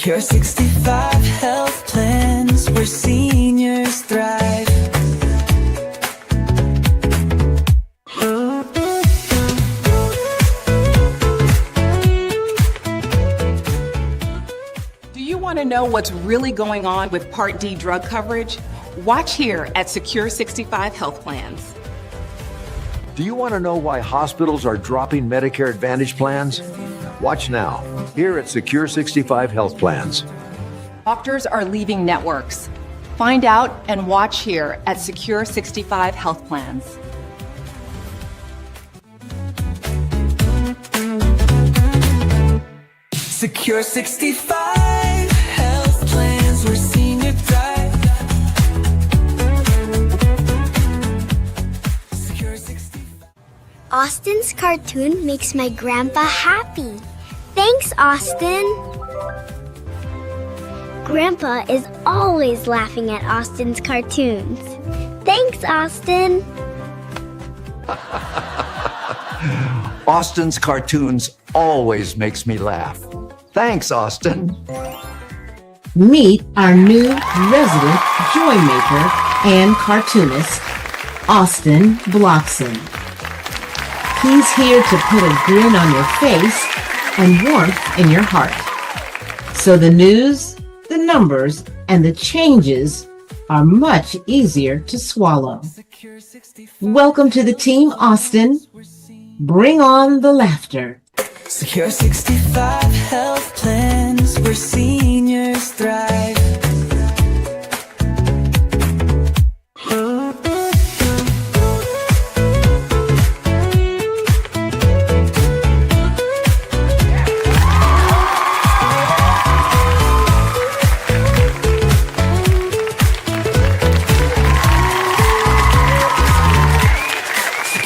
Secure 65 health plans where seniors thrive. Do you want to know what's really going on with Part D drug coverage? Watch here at Secure 65 Health Plans. Do you want to know why hospitals are dropping Medicare Advantage plans? Watch now, here at Secure 65 Health Plans. Doctors are leaving networks. Find out and watch here at Secure 65 Health Plans. Secure 65 health plans where senior thrive. Secure 65. Austin's cartoon makes my grandpa happy. Thanks, Austin. Grandpa is always laughing at Austin's cartoons. Thanks, Austin. Austin's cartoons always makes me laugh. Thanks, Austin. Meet our new resident joy maker and cartoonist, Austin Bloxon. He's here to put a grin on your face and warmth in your heart. So the news, the numbers, and the changes are much easier to swallow. Welcome to the team, Austin. Bring on the laughter. Secure 65 health plans where seniors thrive.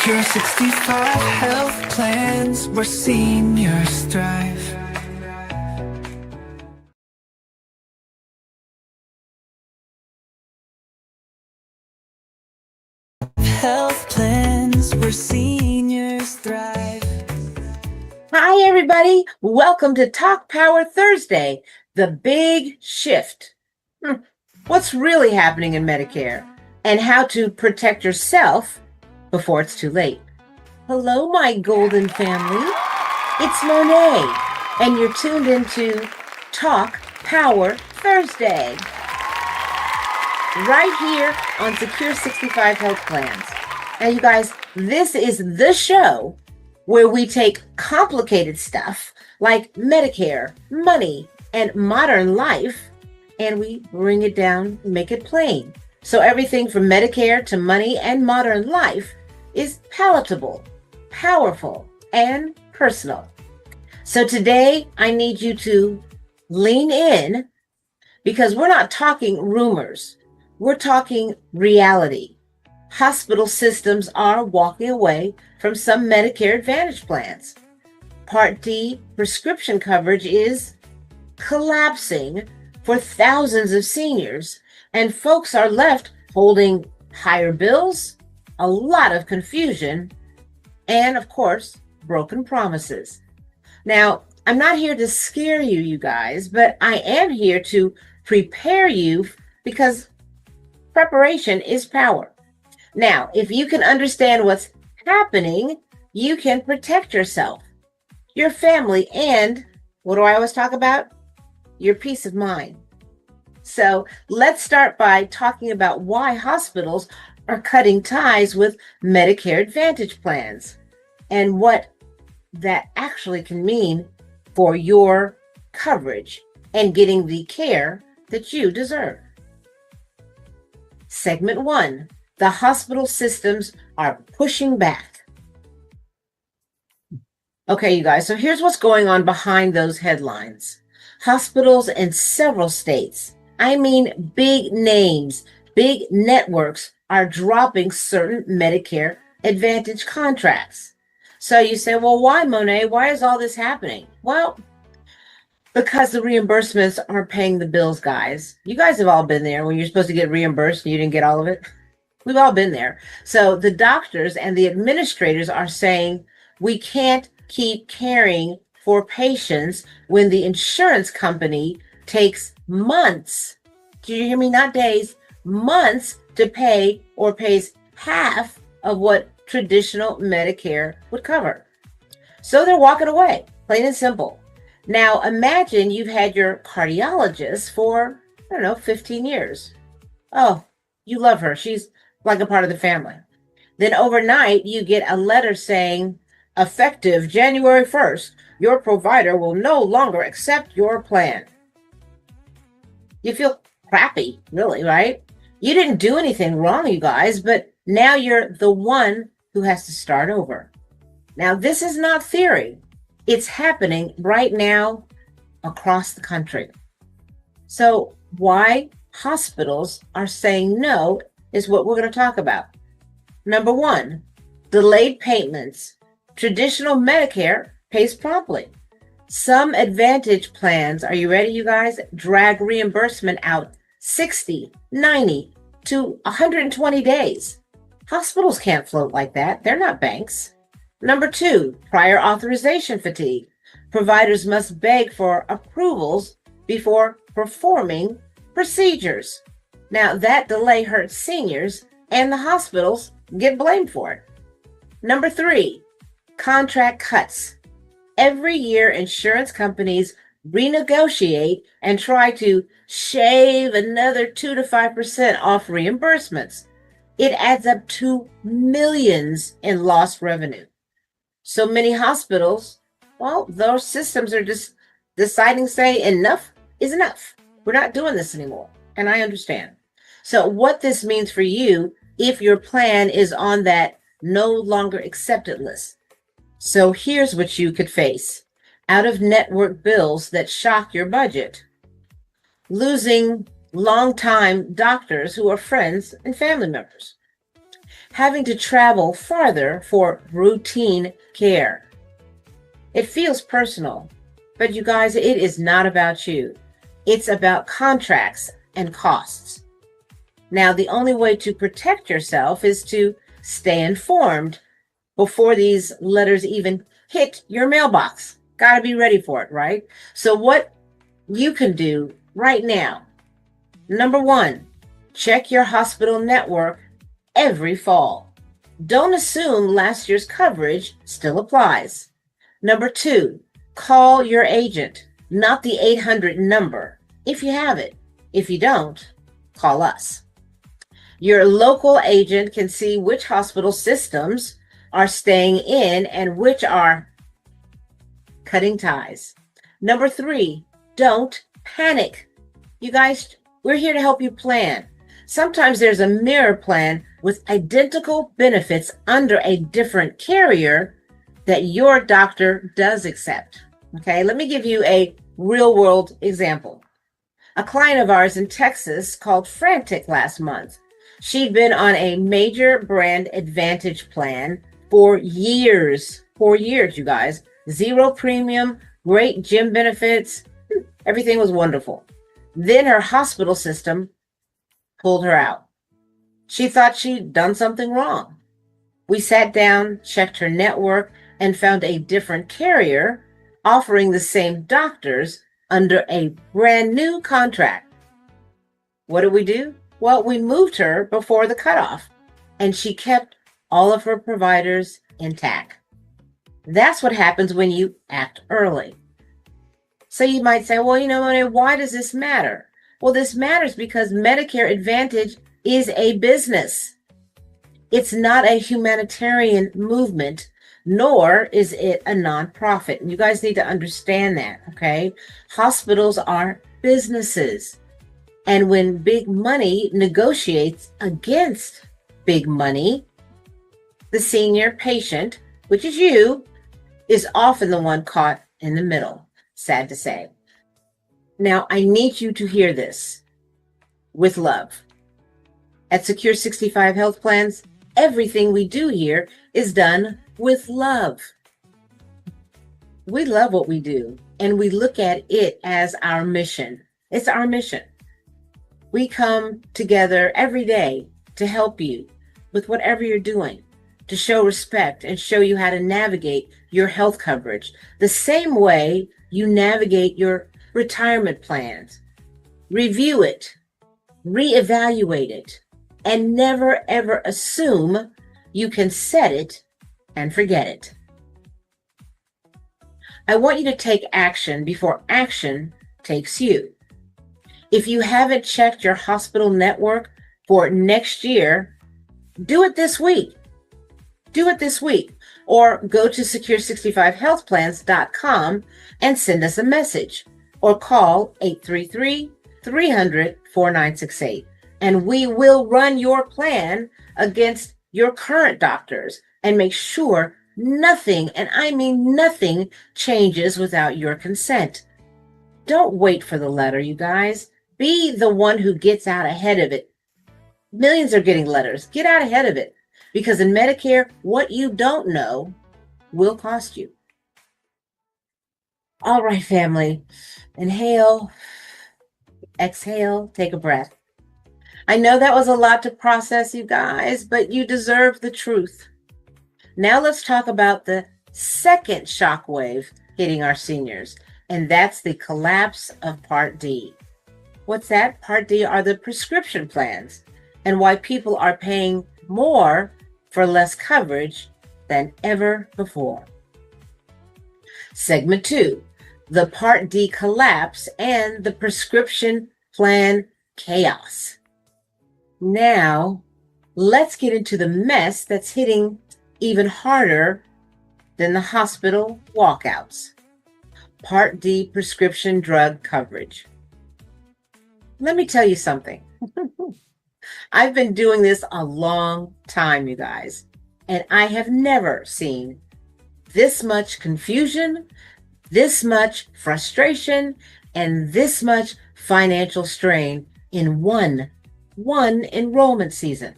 Secure 65 health plans where seniors thrive. Health plans where seniors thrive. Hi, everybody. Welcome to Talk Power Thursday, the big shift. What's really happening in Medicare and how to protect yourself before it's too late. Hello, my golden family. It's Moné, and you're tuned into Talk Power Thursday, right here on Secure 65 Health Plans. Now, you guys, this is the show where we take complicated stuff like Medicare, money, and modern life, and we bring it down, make it plain. So everything from Medicare to money and modern life is palatable, powerful, and personal. So today I need you to lean in because we're not talking rumors. We're talking reality. Hospital systems are walking away from some Medicare Advantage plans. Part D prescription coverage is collapsing for thousands of seniors, and folks are left holding higher bills, a lot of confusion, and of course, broken promises. Now, I'm not here to scare you, you guys, but I am here to prepare you because preparation is power. Now, if you can understand what's happening, you can protect yourself, your family, and what do I always talk about? Your peace of mind. So let's start by talking about why hospitals are cutting ties with Medicare Advantage plans and what that actually can mean for your coverage and getting the care that you deserve. Segment 1, the hospital systems are pushing back. Okay, you guys, so here's what's going on behind those headlines. Hospitals in several states, I mean big names, big networks, are dropping certain Medicare Advantage contracts. So you say, well, why, Moné? Why is all this happening? Well, because the reimbursements aren't paying the bills, guys. You guys have all been there when you're supposed to get reimbursed and you didn't get all of it. We've all been there. So the doctors and the administrators are saying, we can't keep caring for patients when the insurance company takes months. Do you hear me? Not days, months to pay, or pays half of what traditional Medicare would cover. So they're walking away, plain and simple. Now imagine you've had your cardiologist for, I don't know, 15 years. Oh, you love her. She's like a part of the family. Then overnight, you get a letter saying, effective January 1st, your provider will no longer accept your plan. You feel crappy, really, right? You didn't do anything wrong, you guys, but now you're the one who has to start over. Now, this is not theory. It's happening right now across the country. So why hospitals are saying no is what we're going to talk about. Number one, delayed payments. Traditional Medicare pays promptly. Some Advantage plans, are you ready, you guys? Drag reimbursement out 60, 90 to 120 days. Hospitals can't float like that. They're not banks. Number two, prior authorization fatigue. Providers must beg for approvals before performing procedures. Now, that delay hurts seniors, and the hospitals get blamed for it. Number three, contract cuts. Every year, insurance companies renegotiate and try to shave another 2 to 5% off reimbursements. It adds up to millions in lost revenue. So many hospitals, well, those systems are just deciding, say, enough is enough. We're not doing this anymore. And I understand. So what this means for you, if your plan is on that no longer accepted list. So here's what you could face. Out-of-network bills that shock your budget. Losing longtime doctors who are friends and family members. Having to travel farther for routine care. It feels personal, but you guys, it is not about you. It's about contracts and costs. Now, the only way to protect yourself is to stay informed before these letters even hit your mailbox. Got to be ready for it, right? So what you can do right now, number one, check your hospital network every fall. Don't assume last year's coverage still applies. Number two, call your agent, not the 800 number, if you have it. If you don't, call us. Your local agent can see which hospital systems are staying in and which are cutting ties. Number three, don't panic. You guys, we're here to help you plan. Sometimes there's a mirror plan with identical benefits under a different carrier that your doctor does accept. Okay, let me give you a real world example. A client of ours in Texas called frantic last month. She'd been on a major brand Advantage plan for years, you guys. Zero premium, great gym benefits. Everything was wonderful. Then her hospital system pulled her out. She thought she'd done something wrong. We sat down, checked her network, and found a different carrier offering the same doctors under a brand new contract. What did we do? Well, we moved her before the cutoff, and she kept all of her providers intact. That's what happens when you act early. So you might say, well, Moné, why does this matter? Well, this matters because Medicare Advantage is a business. It's not a humanitarian movement, nor is it a nonprofit. And you guys need to understand that, okay? Hospitals are businesses. And when big money negotiates against big money, the senior patient, which is you, is often the one caught in the middle, sad to say. Now, I need you to hear this with love. At Secure 65 Health Plans, everything we do here is done with love. We love what we do, and we look at it as our mission. It's our mission. We come together every day to help you with whatever you're doing, to show respect and show you how to navigate your health coverage the same way you navigate your retirement plans, review it, reevaluate it, and never ever assume you can set it and forget it. I want you to take action before action takes you. If you haven't checked your hospital network for next year, do it this week. Do it this week. Or go to secure65healthplans.com and send us a message. Or call 833-300-4968. And we will run your plan against your current doctors and make sure nothing, and I mean nothing, changes without your consent. Don't wait for the letter, you guys. Be the one who gets out ahead of it. Millions are getting letters. Get out ahead of it. Because in Medicare, what you don't know will cost you. All right, family. Inhale, exhale, take a breath. I know that was a lot to process, you guys, but you deserve the truth. Now let's talk about the second shockwave hitting our seniors, and that's the collapse of Part D. What's that? Part D are the prescription plans, and why people are paying more for less coverage than ever before. Segment 2, the Part D collapse and the prescription plan chaos. Now, let's get into the mess that's hitting even harder than the hospital walkouts. Part D prescription drug coverage. Let me tell you something. I've been doing this a long time, you guys, and I have never seen this much confusion, this much frustration, and this much financial strain in one enrollment season.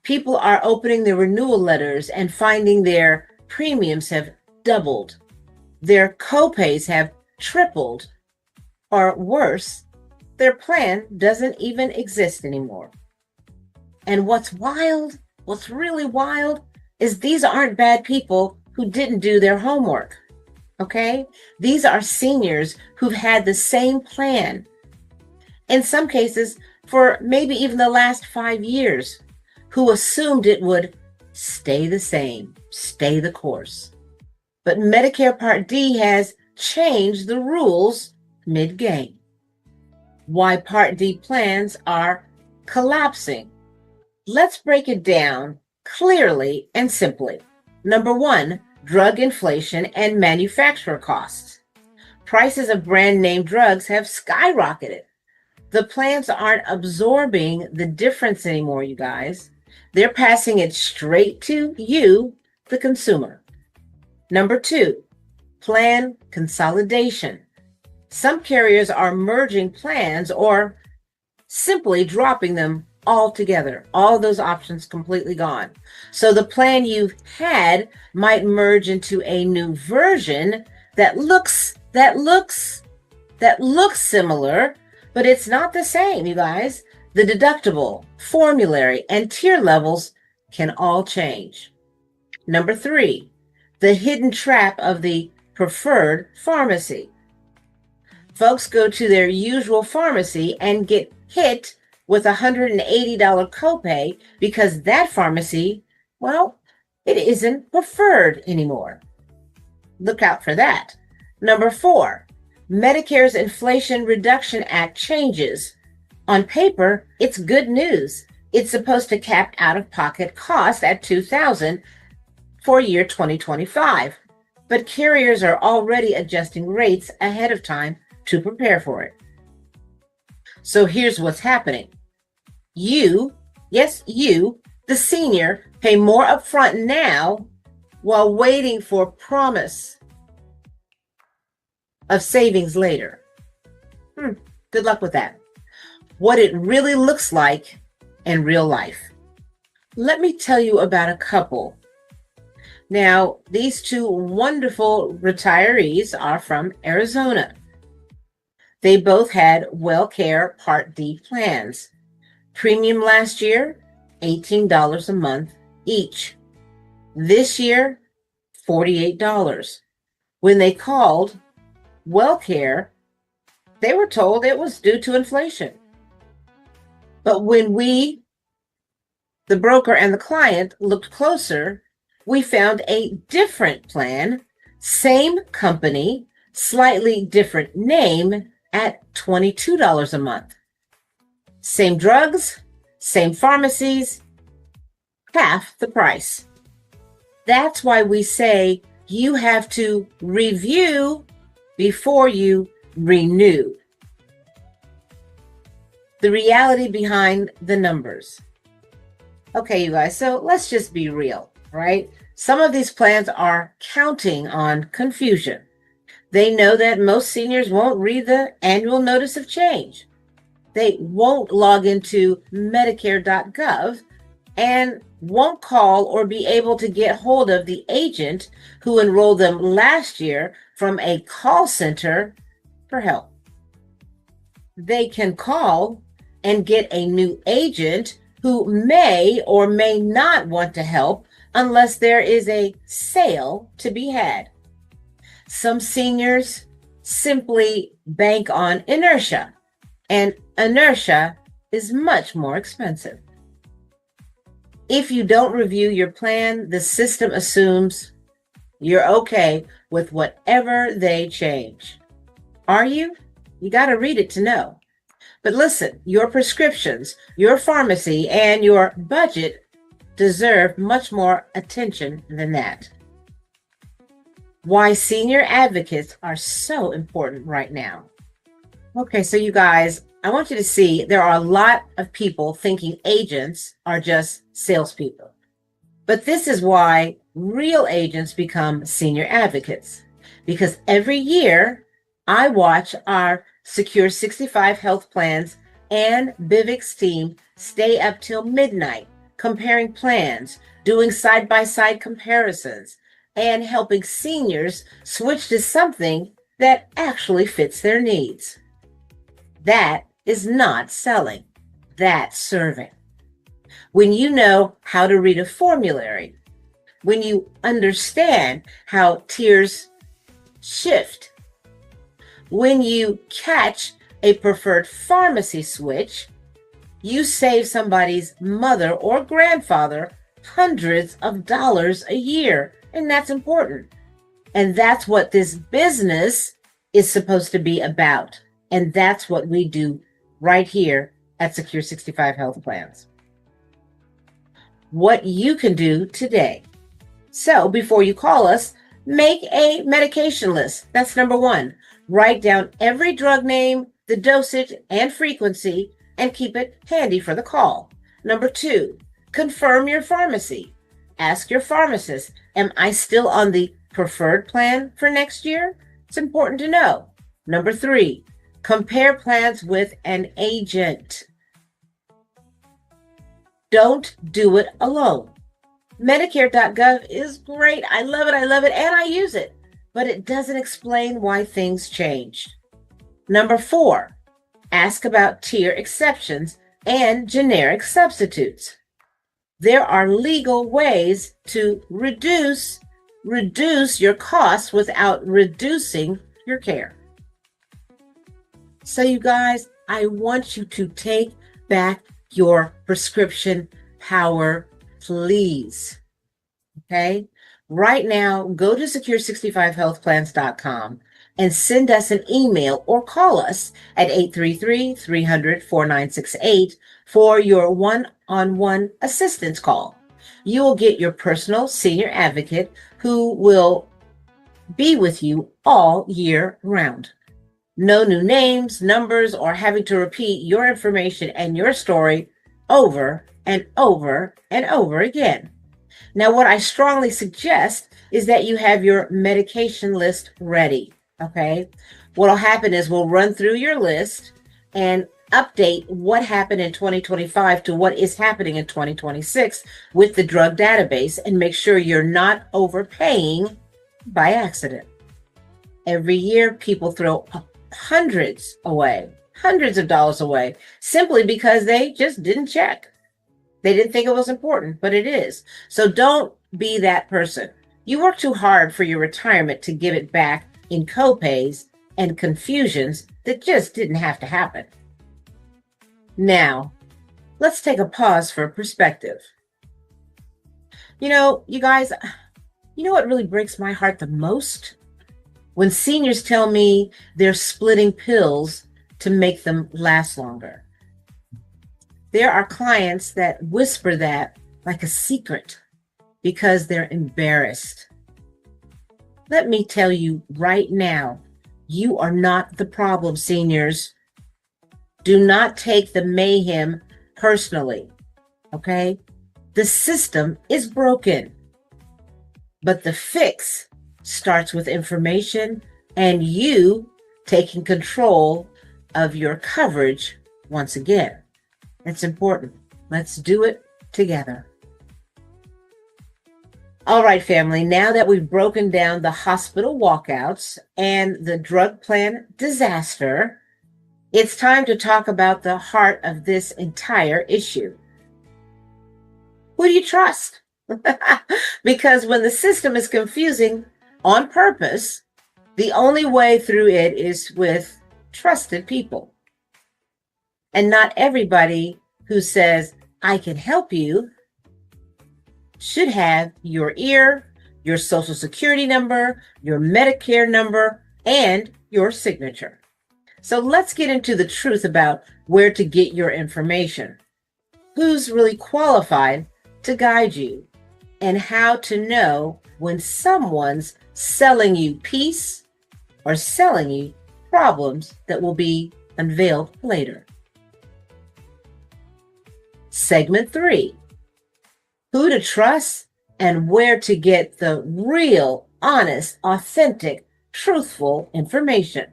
People are opening their renewal letters and finding their premiums have doubled. Their copays have tripled, or worse, their plan doesn't even exist anymore. And what's really wild, is these aren't bad people who didn't do their homework, okay? These are seniors who've had the same plan, in some cases for maybe even the last 5 years, who assumed it would stay the same, stay the course. But Medicare Part D has changed the rules mid-game. Why Part D plans are collapsing. Let's break it down clearly and simply. Number 1, drug inflation and manufacturer costs. Prices of brand name drugs have skyrocketed. The plans aren't absorbing the difference anymore, you guys. They're passing it straight to you, the consumer. Number 2, plan consolidation. Some carriers are merging plans or simply dropping them altogether. All those options completely gone. So the plan you've had might merge into a new version that looks similar, but it's not the same, you guys. The deductible, formulary, and tier levels can all change. Number 3, the hidden trap of the preferred pharmacy. Folks go to their usual pharmacy and get hit with a $180 copay because that pharmacy, well, it isn't preferred anymore. Look out for that. Number 4, Medicare's Inflation Reduction Act changes. On paper, it's good news. It's supposed to cap out-of-pocket costs at $2,000 for year 2025. But carriers are already adjusting rates ahead of time to prepare for it. So here's what's happening. You, yes, you, the senior, pay more upfront now while waiting for promise of savings later. Good luck with that. What it really looks like in real life. Let me tell you about a couple. Now, these two wonderful retirees are from Arizona. They both had WellCare Part D plans. Premium last year, $18 a month each. This year, $48. When they called WellCare, they were told it was due to inflation. But when the broker and the client, looked closer, we found a different plan, same company, slightly different name at $22 a month. Same drugs, same pharmacies, half the price. That's why we say you have to review before you renew. The reality behind the numbers. Okay, you guys, so let's just be real, right? Some of these plans are counting on confusion. They know that most seniors won't read the annual notice of change. They won't log into Medicare.gov and won't call or be able to get hold of the agent who enrolled them last year from a call center for help. They can call and get a new agent who may or may not want to help unless there is a sale to be had. Some seniors simply bank on inertia, and inertia is much more expensive. If you don't review your plan, the system assumes you're okay with whatever they change. Are you? You got to read it to know. But listen, your prescriptions, your pharmacy, and your budget deserve much more attention than that. Why senior advocates are so important right now. Okay, so you guys, I want you to see there are a lot of people thinking agents are just salespeople. But this is why real agents become senior advocates. Because every year I watch our Secure 65 health plans and Bivix team stay up till midnight comparing plans, doing side-by-side comparisons, and helping seniors switch to something that actually fits their needs. That is not selling. That's serving. When you know how to read a formulary, when you understand how tiers shift, when you catch a preferred pharmacy switch, you save somebody's mother or grandfather hundreds of dollars a year, and that's important. And that's what this business is supposed to be about. And that's what we do right here at Secure 65 Health Plans. What you can do today. So before you call us, make a medication list. That's number one. Write down every drug name, the dosage, and frequency, and keep it handy for the call. Number two, confirm your pharmacy. Ask your pharmacist, am I still on the preferred plan for next year? It's important to know. Number three, compare plans with an agent. Don't do it alone. Medicare.gov is great. I love it, and I use it. But it doesn't explain why things changed. Number four, ask about tier exceptions and generic substitutes. There are legal ways to reduce your costs without reducing your care. So you guys, I want you to take back your prescription power, please. Okay? Right now, go to secure65healthplans.com and send us an email or call us at 833-300-4968 for your one-on-one assistance call. You will get your personal senior advocate who will be with you all year round. No new names, numbers, or having to repeat your information and your story over and over and over again. Now, what I strongly suggest is that you have your medication list ready, okay? What'll happen is we'll run through your list and update what happened in 2025 to what is happening in 2026 with the drug database and make sure you're not overpaying by accident. Every year, people throw hundreds of dollars away, simply because they just didn't check. They didn't think it was important, but it is. So don't be that person. You work too hard for your retirement to give it back in copays and confusions that just didn't have to happen. Now, let's take a pause for perspective. You guys, what really breaks my heart the most? When seniors tell me they're splitting pills to make them last longer. There are clients that whisper that like a secret because they're embarrassed. Let me tell you right now, you are not the problem, seniors. Do not take the mayhem personally, okay? The system is broken, but the fix starts with information and you taking control of your coverage once again. It's important. Let's do it together. All right, family, now that we've broken down the hospital walkouts and the drug plan disaster, it's time to talk about the heart of this entire issue. Who do you trust? Because when the system is confusing on purpose, the only way through it is with trusted people. And not everybody who says, I can help you, should have your ear, your social security number, your Medicare number, and your signature. So let's get into the truth about where to get your information, who's really qualified to guide you, and how to know when someone's selling you peace or selling you problems that will be unveiled later. Segment 3. Who to trust and where to get the real, honest, authentic, truthful information.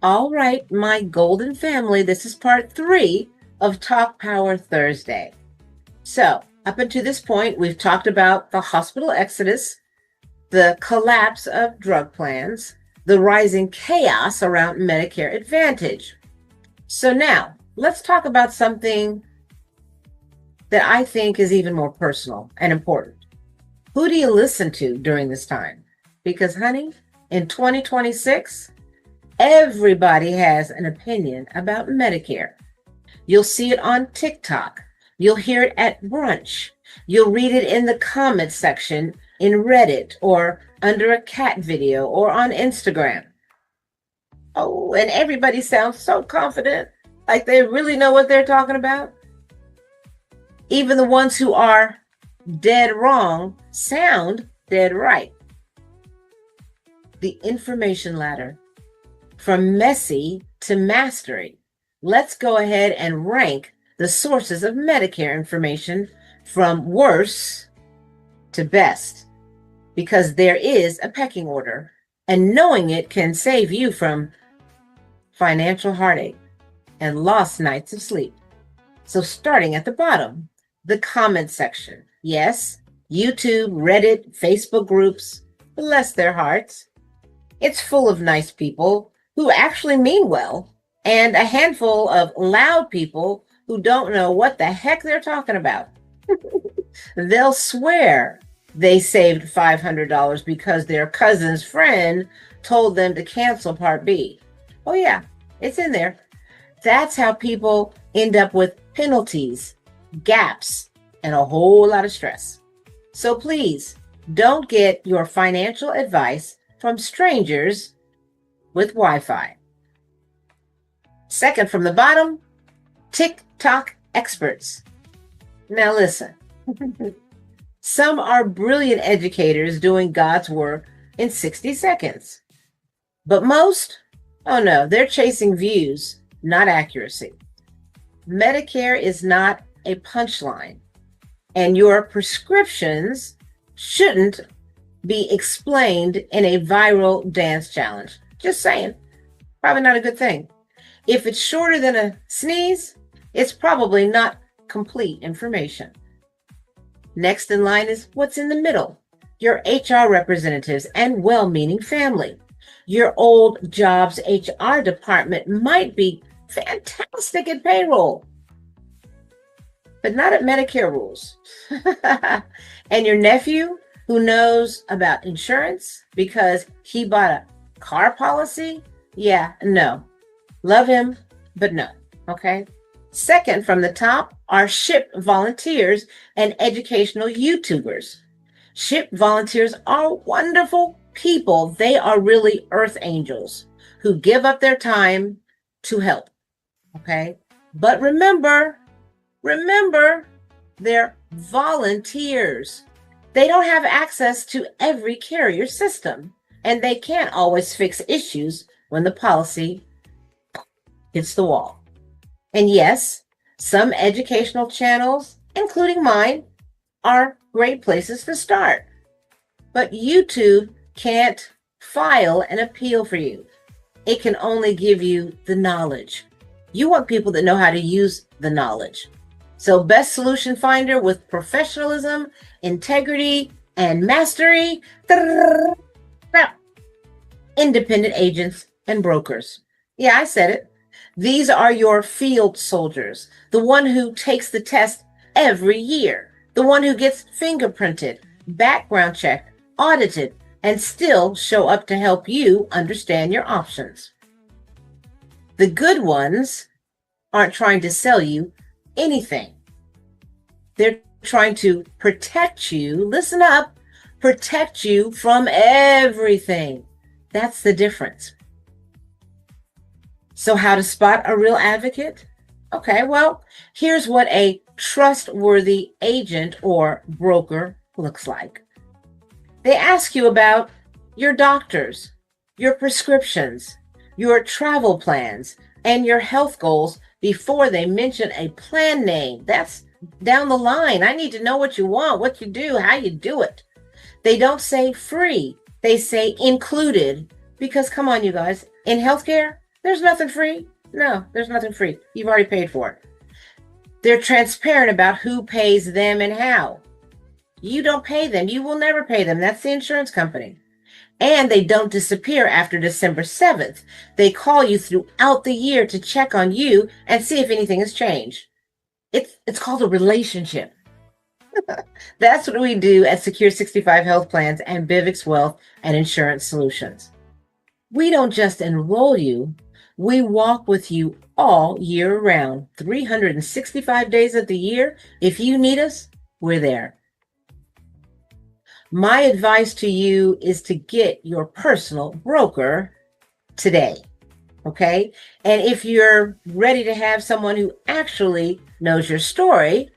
All right, my golden family, this is part 3 of Talk Power Thursday. So, up until this point, we've talked about the hospital exodus, the collapse of drug plans, the rising chaos around Medicare Advantage. So now, let's talk about something that I think is even more personal and important. Who do you listen to during this time? Because, honey, in 2026, everybody has an opinion about Medicare. You'll see it on TikTok. You'll hear it at brunch. You'll read it in the comments section in Reddit or under a cat video or on Instagram. Oh, and everybody sounds so confident, like they really know what they're talking about. Even the ones who are dead wrong sound dead right. The information ladder, from messy to mastery. Let's go ahead and rank the sources of Medicare information from worst to best, because there is a pecking order, and knowing it can save you from financial heartache and lost nights of sleep. So starting at the bottom, the comment section. Yes, YouTube, Reddit, Facebook groups, bless their hearts. It's full of nice people who actually mean well, and a handful of loud people who don't know what the heck they're talking about. They'll swear they saved $500 because their cousin's friend told them to cancel Part B. Oh yeah, it's in there. That's how people end up with penalties, gaps, and a whole lot of stress. So please don't get your financial advice from strangers with Wi-Fi. Second from the bottom, TikTok experts. Now listen, some are brilliant educators doing God's work in 60 seconds. But most, oh no, they're chasing views, not accuracy. Medicare is not a punchline, and your prescriptions shouldn't be explained in a viral dance challenge. Just saying, probably not a good thing. If it's shorter than a sneeze, it's probably not complete information. Next in line is what's in the middle. Your HR representatives and well-meaning family. Your old job's HR department might be fantastic at payroll, but not at Medicare rules. And your nephew who knows about insurance because he bought a car policy? Yeah, no. Love him, but no. Okay. Second from the top are SHIP volunteers and educational YouTubers. SHIP volunteers are wonderful people. They are really earth angels who give up their time to help. Okay. But remember, they're volunteers. They don't have access to every carrier system, and they can't always fix issues when the policy hits the wall. And yes, some educational channels, including mine, are great places to start. But YouTube can't file an appeal for you. It can only give you the knowledge. You want people that know how to use the knowledge. So best solution finder with professionalism, integrity, and mastery. Independent agents and brokers. Yeah, I said it. These are your field soldiers, the one who takes the test every year, the one who gets fingerprinted, background checked, audited, and still show up to help you understand your options. The good ones aren't trying to sell you anything. They're trying to protect you. Listen up, protect you from everything. That's the difference. So how to spot a real advocate? Okay, well, here's what a trustworthy agent or broker looks like. They ask you about your doctors, your prescriptions, your travel plans, and your health goals before they mention a plan name. That's down the line. I need to know what you want, what you do, how you do it. They don't say free. They say included. Because come on, you guys, in healthcare, there's nothing free. No, there's nothing free. You've already paid for it. They're transparent about who pays them and how. You don't pay them. You will never pay them. That's the insurance company. And they don't disappear after December 7th. They call you throughout the year to check on you and see if anything has changed. It's called a relationship. That's what we do at Secure 65 Health Plans and Bivix Wealth and Insurance Solutions. We don't just enroll you, we walk with you all year round, 365 days of the year. If you need us, we're there. My advice to you is to get your personal broker today, okay? And if you're ready to have someone who actually knows your story,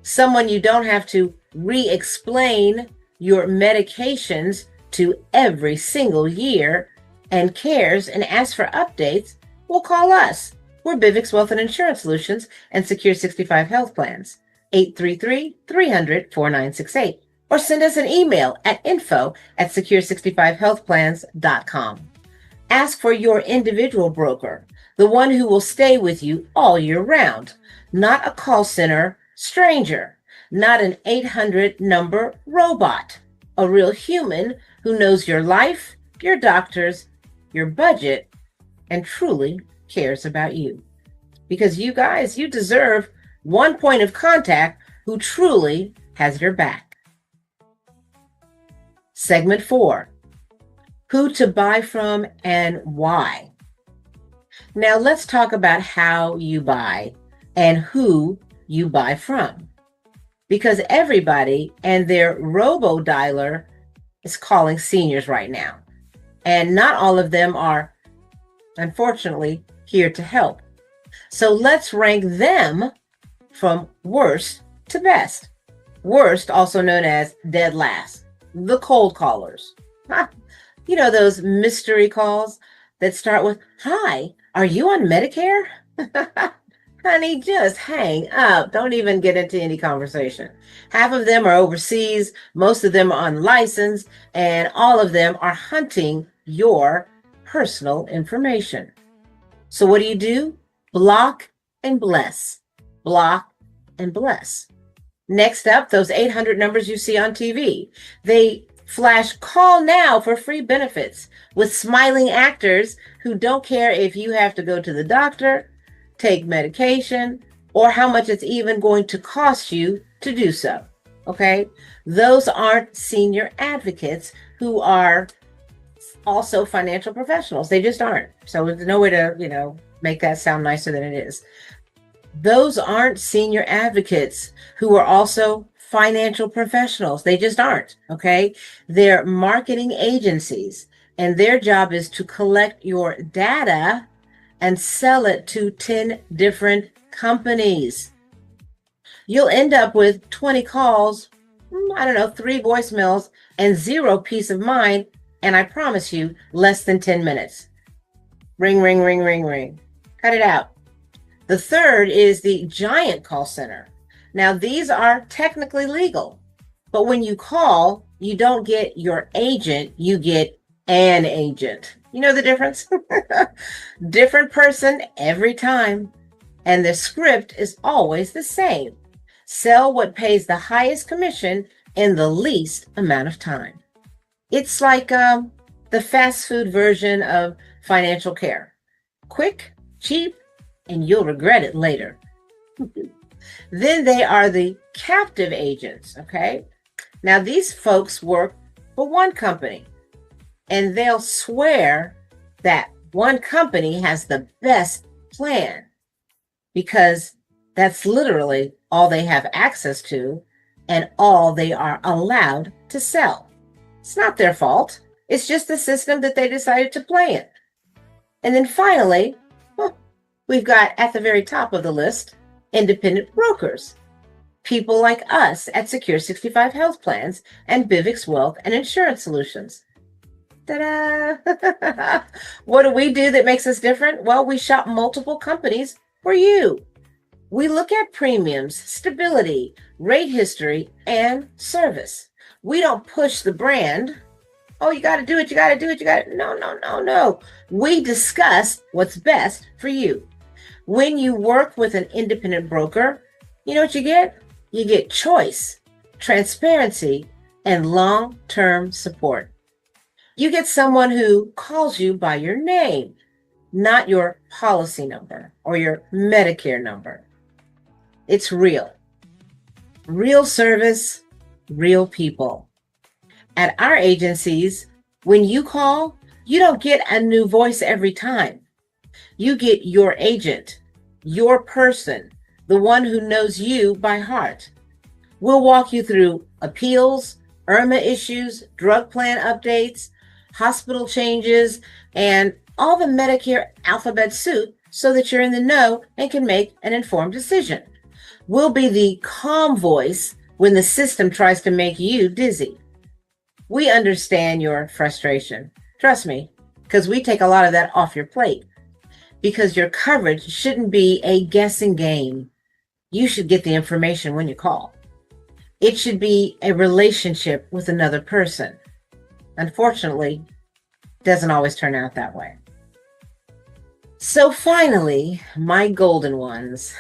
someone you don't have to re-explain your medications to every single year and cares and asks for updates, well, call us. We're Bivix Wealth and Insurance Solutions and Secure 65 Health Plans, 833-300-4968. Or send us an email at info@secure65healthplans.com. Ask for your individual broker, the one who will stay with you all year round, not a call center stranger, not an 800 number robot, a real human who knows your life, your doctors, your budget, and truly cares about you. Because you guys, you deserve one point of contact who truly has your back. Segment 4, who to buy from and why. Now let's talk about how you buy and who you buy from. Because everybody and their robo-dialer is calling seniors right now. And not all of them are, unfortunately, here to help. So let's rank them from worst to best. Worst, also known as dead last. The cold callers. You know, those mystery calls that start with, "Hi, are you on Medicare?" Honey, just hang up. Don't even get into any conversation. Half of them are overseas. Most of them are unlicensed. And all of them are hunting your personal information. So what do? Block and bless. Block and bless. Next up, those 800 numbers you see on TV. They flash call now for free benefits with smiling actors who don't care if you have to go to the doctor, take medication, or how much it's even going to cost you to do so. Okay? Those aren't senior advocates who are also financial professionals. They just aren't. So there's no way to, make that sound nicer than it is. Those aren't senior advocates who are also financial professionals. They just aren't. Okay. They're marketing agencies, and their job is to collect your data and sell it to 10 different companies. You'll end up with 20 calls, 3 voicemails, and 0 peace of mind. And I promise you, less than 10 minutes. Ring, ring, ring, ring, ring. Cut it out. The third is the giant call center. Now, these are technically legal, but when you call, you don't get your agent, you get an agent. You know the difference? Different person every time. And the script is always the same. Sell what pays the highest commission in the least amount of time. It's like the fast food version of financial care. Quick, cheap, and you'll regret it later. Then they are the captive agents, okay? Now, these folks work for one company, and they'll swear that one company has the best plan because that's literally all they have access to and all they are allowed to sell. It's not their fault. It's just the system that they decided to play in. And then finally, we've got at the very top of the list, independent brokers. People like us at Secure 65 Health Plans and Bivix Wealth and Insurance Solutions. Ta-da! What do we do that makes us different? Well, we shop multiple companies for you. We look at premiums, stability, rate history, and service. We don't push the brand. Oh, you got to do it. You got to do it. You got to. No. We discuss what's best for you. When you work with an independent broker, you know what you get? You get choice, transparency, and long-term support. You get someone who calls you by your name, not your policy number or your Medicare number. It's real. Real service, real people. At our agencies, when you call, you don't get a new voice every time. You get your agent, your person, the one who knows you by heart. We'll walk you through appeals, IRMA issues, drug plan updates, hospital changes, and all the Medicare alphabet soup so that you're in the know and can make an informed decision. We'll be the calm voice when the system tries to make you dizzy. We understand your frustration. Trust me, because we take a lot of that off your plate. Because your coverage shouldn't be a guessing game. You should get the information when you call. It should be a relationship with another person. Unfortunately, it doesn't always turn out that way. So finally, my golden ones,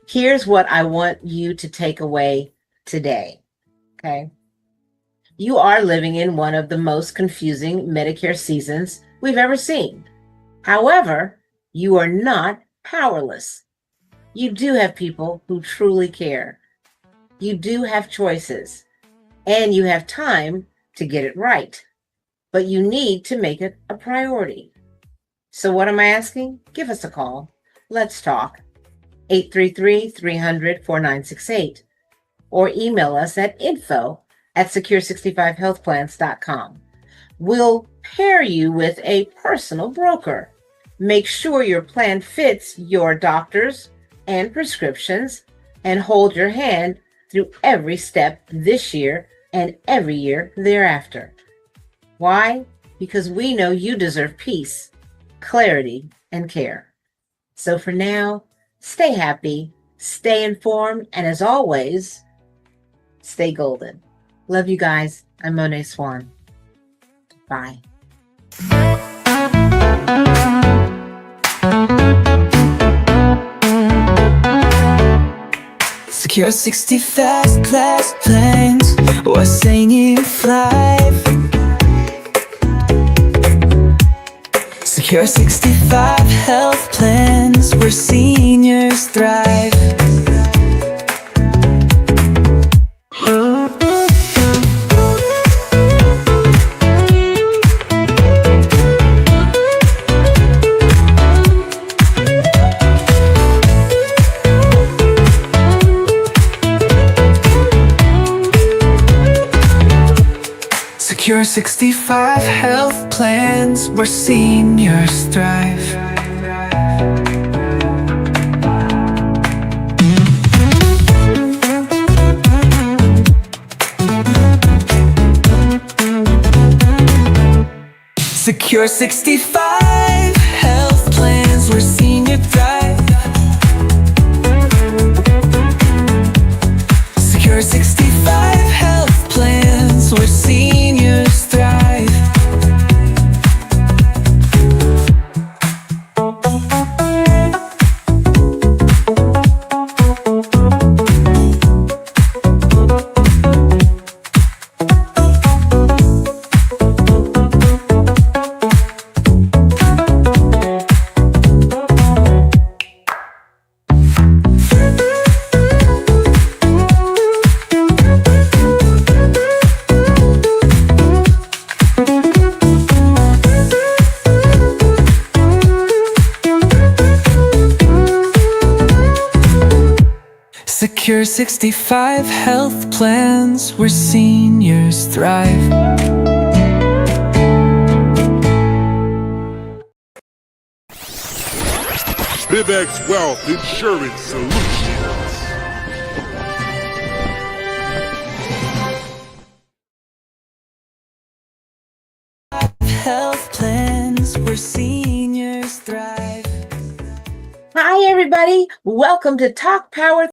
here's what I want you to take away today, okay? You are living in one of the most confusing Medicare seasons we've ever seen. However, you are not powerless. You do have people who truly care. You do have choices, and you have time to get it right, but you need to make it a priority. So what am I asking? Give us a call. Let's talk. 833-300-4968 or email us at info@secure65healthplans.com. We'll pair you with a personal broker. Make sure your plan fits your doctors and prescriptions and hold your hand through every step this year and every year thereafter. Why? Because we know you deserve peace, clarity, and care. So for now, stay happy, stay informed, and as always, stay golden. Love you guys. I'm Moné Swann. Bye. Secure 65 class plans. What's saying you fly? Secure 65 health plans where seniors thrive. Secure 65 health plans where seniors thrive. Secure 65 health plans where senior thrive. Secure 65 health plans where seniors thrive. Secure 65 health plans where seniors thrive. Bivex Wealth Insurance Solutions. Health plans where seniors thrive. Hi, everybody. Welcome to Talk Power